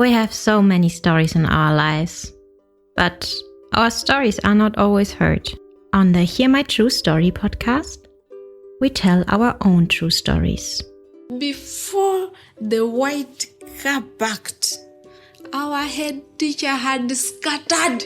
We have so many stories in our lives, but our stories are not always heard. On the Hear My True Story podcast, we tell our own true stories. Before the white car parked, our head teacher had scattered.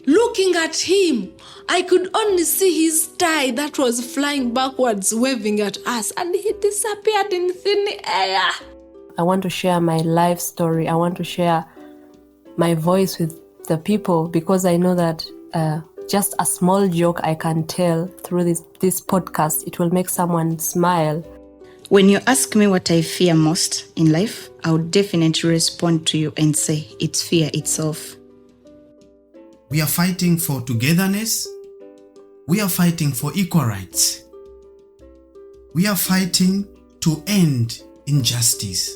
Looking at him, I could only see his tie that was flying backwards, waving at us, and he disappeared in thin air. I want to share my life story. I want to share my voice with the people because I know that just a small joke I can tell through this podcast, it will make someone smile. When you ask me what I fear most in life, I would definitely respond to you and say it's fear itself. We are fighting for togetherness. We are fighting for equal rights. We are fighting to end injustice.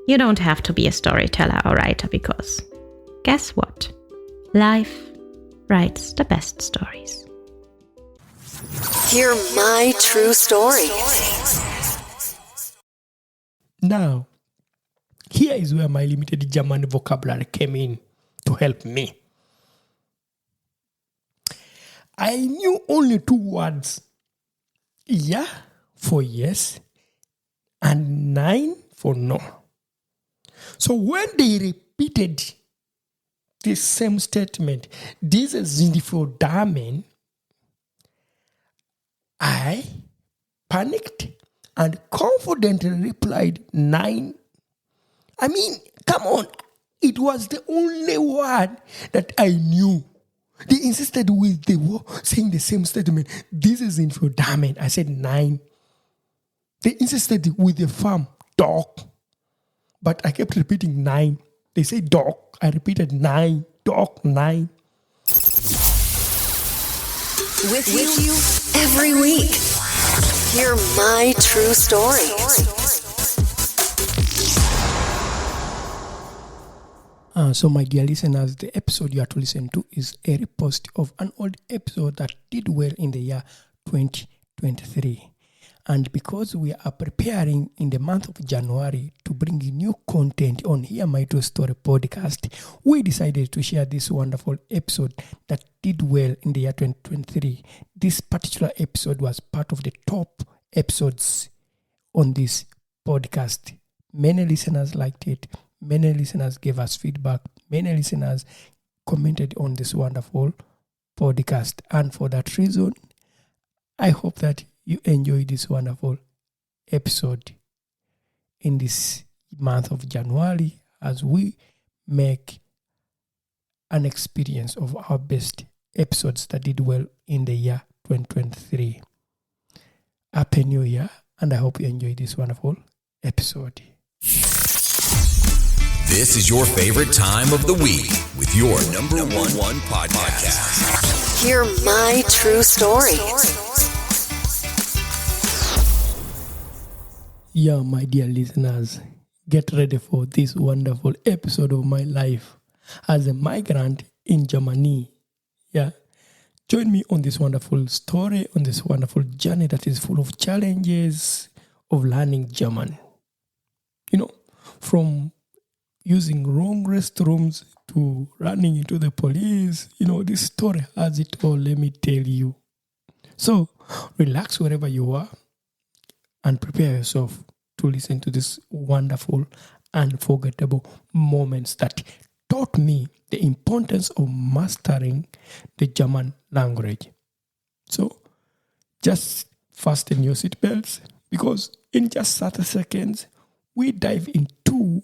You don't have to be a storyteller or writer because, guess what? Life writes the best stories. Hear my true story. Now, here is where my limited German vocabulary came in to help me. I knew only 2 words. Ja for yes and nein for no. So when they repeated this same statement, diese sind für Damen, I panicked and confidently replied nein. I mean, come on. It was the only word that I knew. They insisted with saying the same statement. This isn't for Damen. I said nein. They insisted with the farm dog. But I kept repeating nein. They said dog. I repeated nein. Dog, nein. With you every week. Hear my true story. So my dear listeners, the episode you are to listen to is a repost of an old episode that did well in the year 2023. And because we are preparing in the month of January to bring you new content on Hear My True Story podcast, we decided to share this wonderful episode that did well in the year 2023. This particular episode was part of the top episodes on this podcast. Many listeners liked it. Many listeners gave us feedback. Many listeners commented on this wonderful podcast. And for that reason, I hope that you enjoy this wonderful episode in this month of January as we make an experience of our best episodes that did well in the year 2023. Happy New Year, and I hope you enjoy this wonderful episode. This is your favorite time of the week with your number one podcast. Hear my true story. Yeah, my dear listeners, get ready for this wonderful episode of my life as a migrant in Germany. Yeah, join me on this wonderful story, on this wonderful journey that is full of challenges of learning German. You know, from using wrong restrooms to running into the police. You know, this story has it all, let me tell you. So, relax wherever you are and prepare yourself to listen to this wonderful, unforgettable moments that taught me the importance of mastering the German language. So, just fasten your seatbelts because in just 30 seconds, we dive into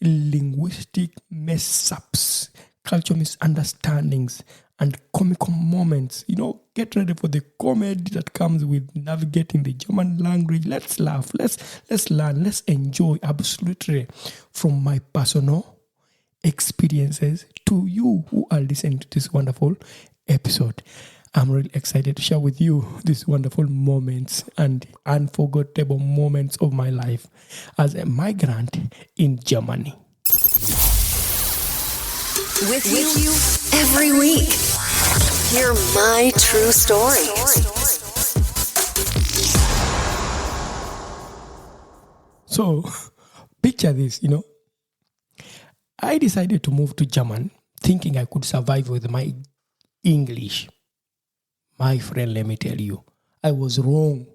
linguistic mishaps, cultural misunderstandings, and comical moments. You know, get ready for the comedy that comes with navigating the German language. Let's laugh, let's learn, let's enjoy absolutely from my personal experiences to you who are listening to this wonderful episode. I'm really excited to share with you these wonderful moments and unforgettable moments of my life as a migrant in Germany. With you every week. Hear my true story. So, picture this, I decided to move to German thinking I could survive with my English. My friend, let me tell you, I was wrong.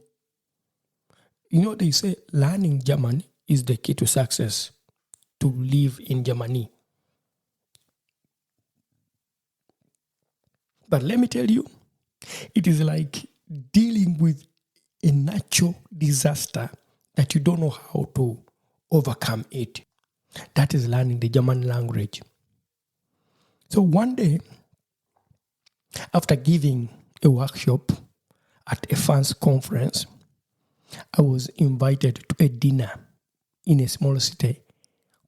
You know, they say learning German is the key to success, to live in Germany. But let me tell you, it is like dealing with a natural disaster that you don't know how to overcome it. That is learning the German language. So one day, after giving a workshop at a fans conference, I was invited to a dinner in a small city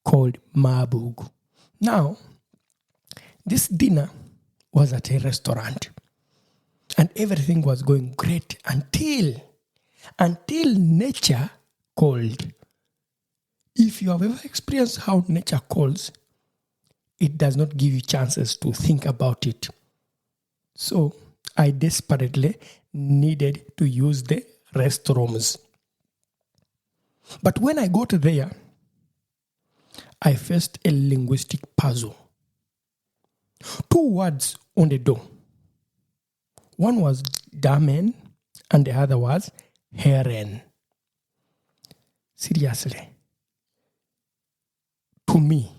called Marburg. Now, this dinner was at a restaurant and everything was going great until nature called. If you have ever experienced how nature calls, it does not give you chances to think about it. So I desperately needed to use the restrooms. But when I got there, I faced a linguistic puzzle. 2 words on the door. One was Damen and the other was Herren. Seriously. To me,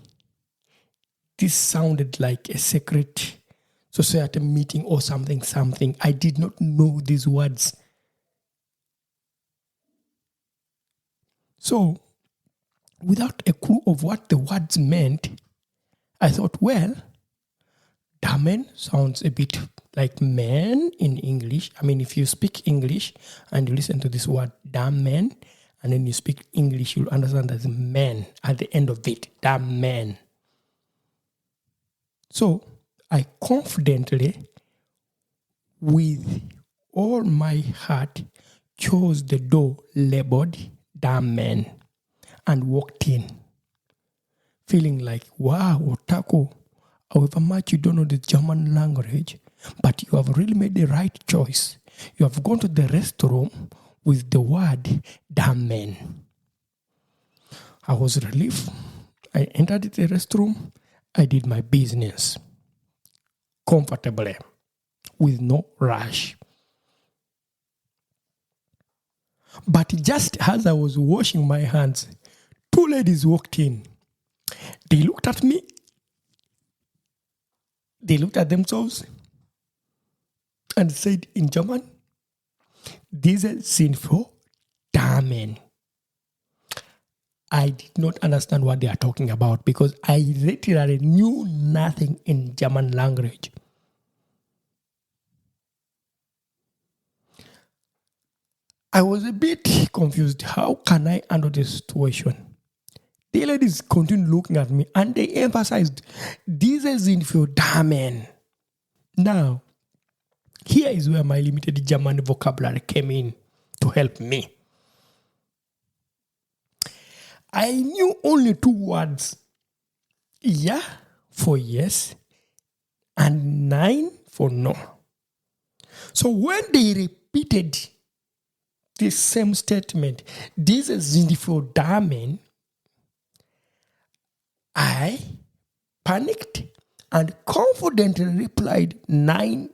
this sounded like a secret society meeting or something. I did not know these words. So, without a clue of what the words meant, I thought, well, Damen sounds a bit like man in English. I mean, if you speak English and you listen to this word, Damen, and then you speak English, you'll understand there's man at the end of it, Damen. So, I confidently, with all my heart, chose the door labeled Damen and walked in, feeling like, wow, Otako, however much you don't know the German language, but you have really made the right choice. You have gone to the restroom with the word Damen. I was relieved. I entered the restroom. I did my business comfortably with no rush. But just as I was washing my hands, 2 ladies walked in. They looked at me. They looked at themselves and said in German, "Diese sind für Damen." I did not understand what they are talking about because I literally knew nothing in German language. I was a bit confused. How can I handle this situation? The ladies continued looking at me and they emphasized, "Diese sind für Damen." Now, here is where my limited German vocabulary came in to help me. I knew only 2 words. Ja for yes and nein for no. So when they repeated this same statement, "Diese sind für Damen," I panicked and confidently replied, "Nein."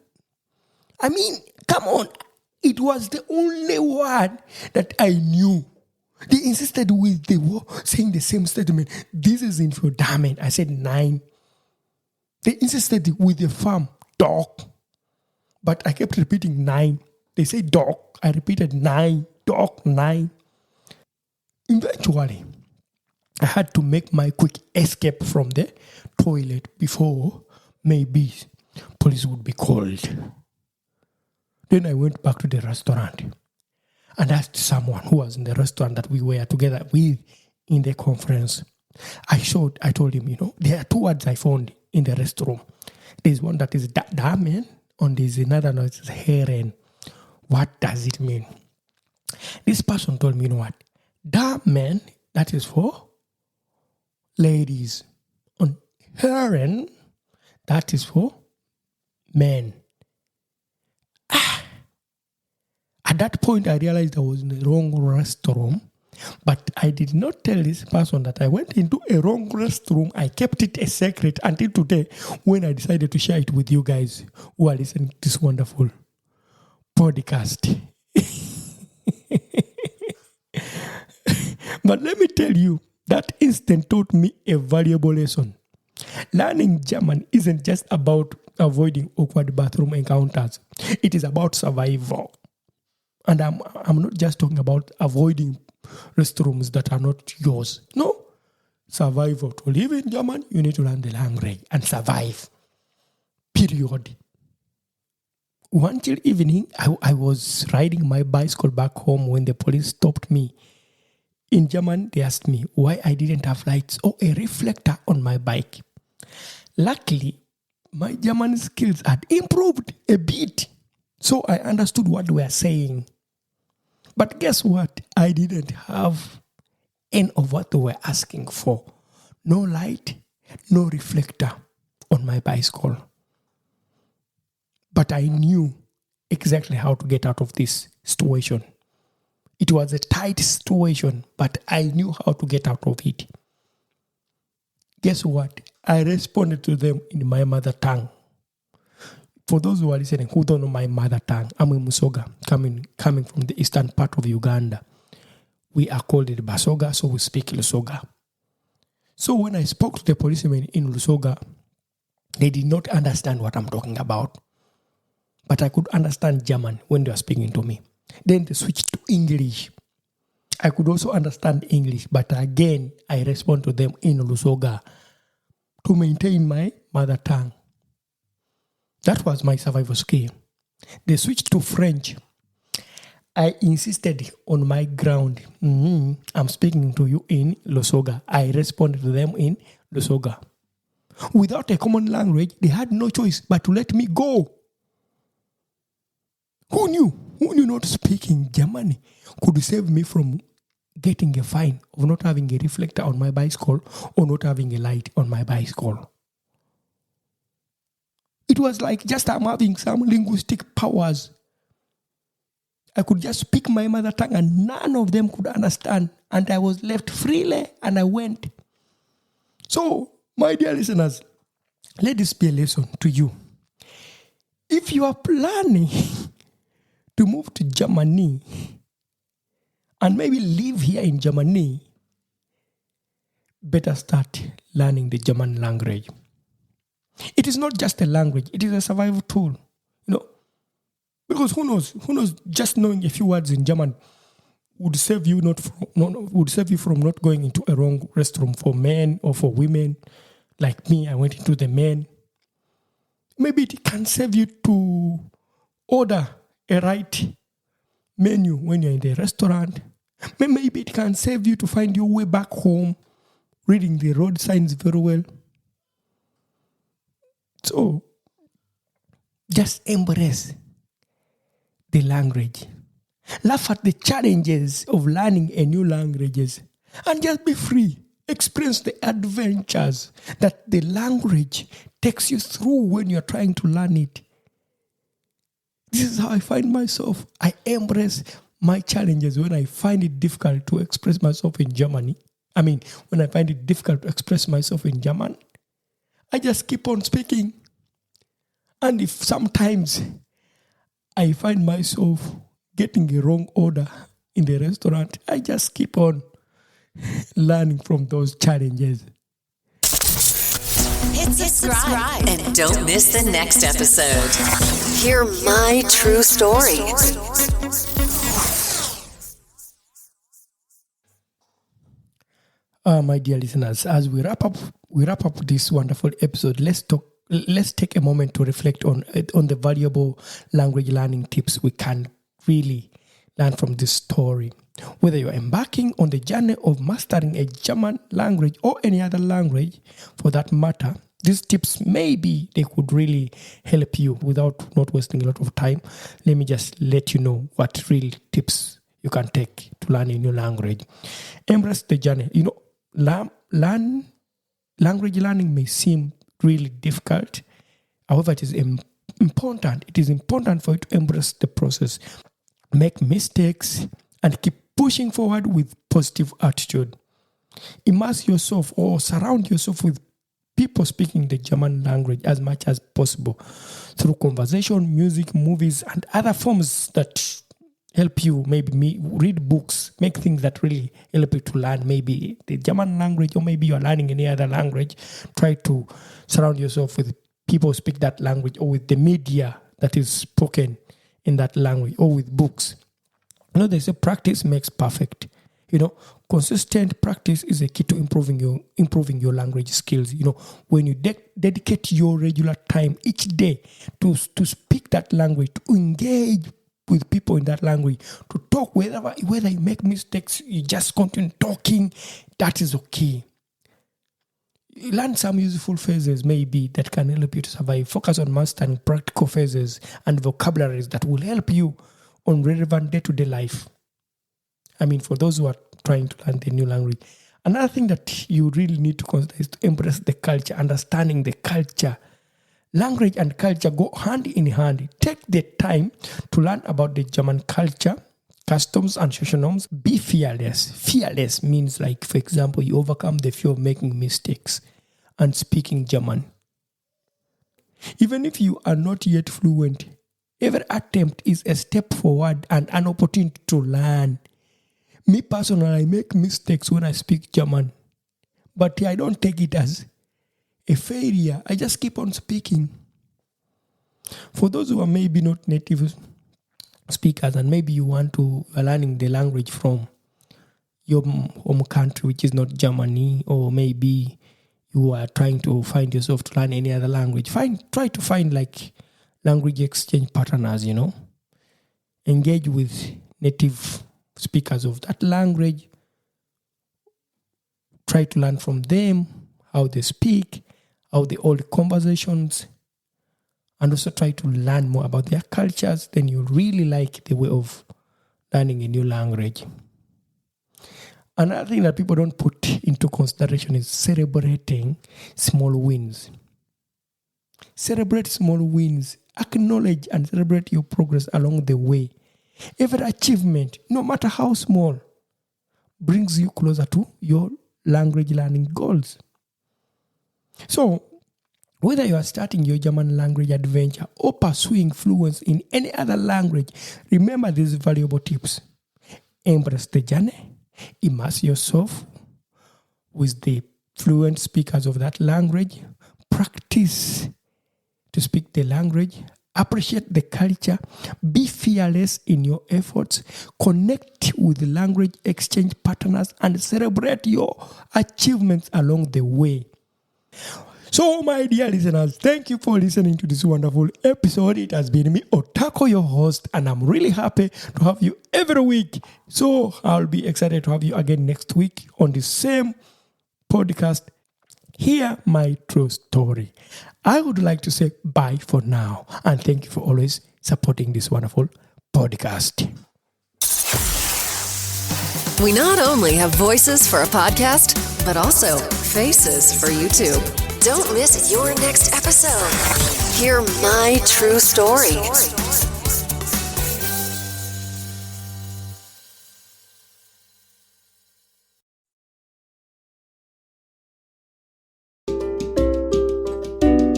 I mean, come on. It was the only word that I knew. They insisted with saying the same statement, "This is in for Damen." I said, "Nein." They insisted with the farm, "Dog." But I kept repeating, "Nein." They said, "Dog." I repeated, "Nein." Dog, nein. Eventually, I had to make my quick escape from the toilet before maybe police would be called. Then I went back to the restaurant and asked someone who was in the restaurant that we were together with in the conference. I told him, there are 2 words I found in the restroom. There's one that is Damen and there's another that is Herren. What does it mean? This person told me, what? Damen, that is for ladies. And Herren, that is for men. At that point, I realized I was in the wrong restroom But I did not tell this person that I went into a wrong restroom. I kept it a secret until today when I decided to share it with you guys who are listening to this wonderful podcast. But let me tell you, that instant taught me a valuable lesson. Learning German isn't just about avoiding awkward bathroom encounters. It is about survival. And I'm not just talking about avoiding restrooms that are not yours. No. Survival. To live in German, you need to learn the language and survive. Period. One chill evening, I was riding my bicycle back home when the police stopped me. In German, they asked me why I didn't have lights or a reflector on my bike. Luckily, my German skills had improved a bit, so I understood what they were saying. But guess what? I didn't have any of what they were asking for. No light, no reflector on my bicycle. But I knew exactly how to get out of this situation. It was a tight situation, but I knew how to get out of it. Guess what? I responded to them in my mother tongue. For those who are listening who don't know my mother tongue, I'm a Musoga, coming from the eastern part of Uganda. We are called it Basoga, so we speak Lusoga. So when I spoke to the policemen in Lusoga, they did not understand what I'm talking about. But I could understand German when they were speaking to me. Then they switched to English. I could also understand English, but again, I respond to them in Lusoga to maintain my mother tongue. That was my survival skill. They switched to French. I insisted on my ground. I'm speaking to you in Lusoga. I responded to them in Lusoga. Without a common language, they had no choice but to let me go. Who knew not speaking German could save me from getting a fine of not having a reflector on my bicycle or not having a light on my bicycle? It was like just I'm having some linguistic powers. I could just speak my mother tongue and none of them could understand. And I was left freely and I went. So, my dear listeners, let this be a lesson to you. If you are planning to move to Germany and maybe live here in Germany, better start learning the German language. It is not just a language, it is a survival tool. Because who knows, just knowing a few words in German would save you from not going into a wrong restroom for men or for women. Like me, I went into the men. Maybe it can save you to order a right menu when you're in the restaurant. Maybe it can save you to find your way back home, reading the road signs very well. So, just embrace the language. Laugh at the challenges of learning a new language and just be free. Experience the adventures that the language takes you through when you're trying to learn it. This is how I find myself. I embrace my challenges when I find it difficult to express myself in Germany. When I find it difficult to express myself in German, I just keep on speaking. And if sometimes I find myself getting a wrong order in the restaurant, I just keep on learning from those challenges. Hit subscribe and don't miss the next episode. Hear my true story. My dear listeners, as we wrap up this wonderful episode, let's take a moment to reflect on the valuable language learning tips we can really learn from this story. Whether you're embarking on the journey of mastering a German language or any other language for that matter, these tips maybe they could really help you without not wasting a lot of time. Let me just let you know what real tips you can take to learn a new language. Embrace the journey. Language learning may seem really difficult. However, it is important. It is important for you to embrace the process, make mistakes, and keep pushing forward with positive attitude. Immerse yourself or surround yourself with people speaking the German language as much as possible through conversation, music, movies, and other forms that help you. Maybe read books, make things that really help you to learn maybe the German language, or maybe you're learning any other language. Try to surround yourself with people who speak that language, or with the media that is spoken in that language, or with books. They say practice makes perfect. Consistent practice is a key to improving your language skills. When you dedicate your regular time each day to speak that language, to engage with people in that language, to talk, whether you make mistakes, you just continue talking, that is okay. Learn some useful phrases maybe that can help you to survive. Focus on mastering practical phrases and vocabularies that will help you on relevant day-to-day life. For those who are trying to learn the new language. Another thing that you really need to consider is to embrace the culture, understanding the culture. Language and culture go hand in hand. Take the time to learn about the German culture, customs, and social norms. Be fearless. Fearless means, like, for example, you overcome the fear of making mistakes and speaking German. Even if you are not yet fluent, every attempt is a step forward and an opportunity to learn. Me personally, I make mistakes when I speak German, but I don't take it as a failure. I just keep on speaking. For those who are maybe not native speakers, and maybe you are learning the language from your home country, which is not Germany, or maybe you are trying to find yourself to learn any other language, try to find like language exchange partners, engage with native speakers of that language. Try to learn from them, how they speak, how they hold conversations, and also try to learn more about their cultures. Then you really like the way of learning a new language. Another thing that people don't put into consideration is celebrating small wins. Celebrate small wins. Acknowledge and celebrate your progress along the way. Every achievement, no matter how small, brings you closer to your language learning goals. So, whether you are starting your German language adventure or pursuing fluency in any other language, remember these valuable tips. Embrace the journey. Immerse yourself with the fluent speakers of that language. Practice to speak the language. Appreciate the culture. Be fearless in your efforts. Connect with language exchange partners and celebrate your achievements along the way. So, my dear listeners, thank you for listening to this wonderful episode. It has been me, Otako, your host, and I'm really happy to have you every week. So, I'll be excited to have you again next week on the same podcast. Hear my true story. I would like to say bye for now, and thank you for always supporting this wonderful podcast. We not only have voices for a podcast, but also faces for YouTube. Don't miss your next episode. Hear my true story.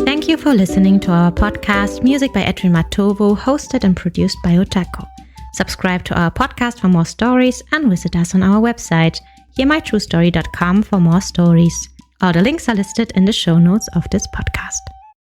Thank you for listening to our podcast, Music by Edwin Matovo, hosted and produced by Otako. Subscribe to our podcast for more stories and visit us on our website, hearmytruestory.com, for more stories. All the links are listed in the show notes of this podcast.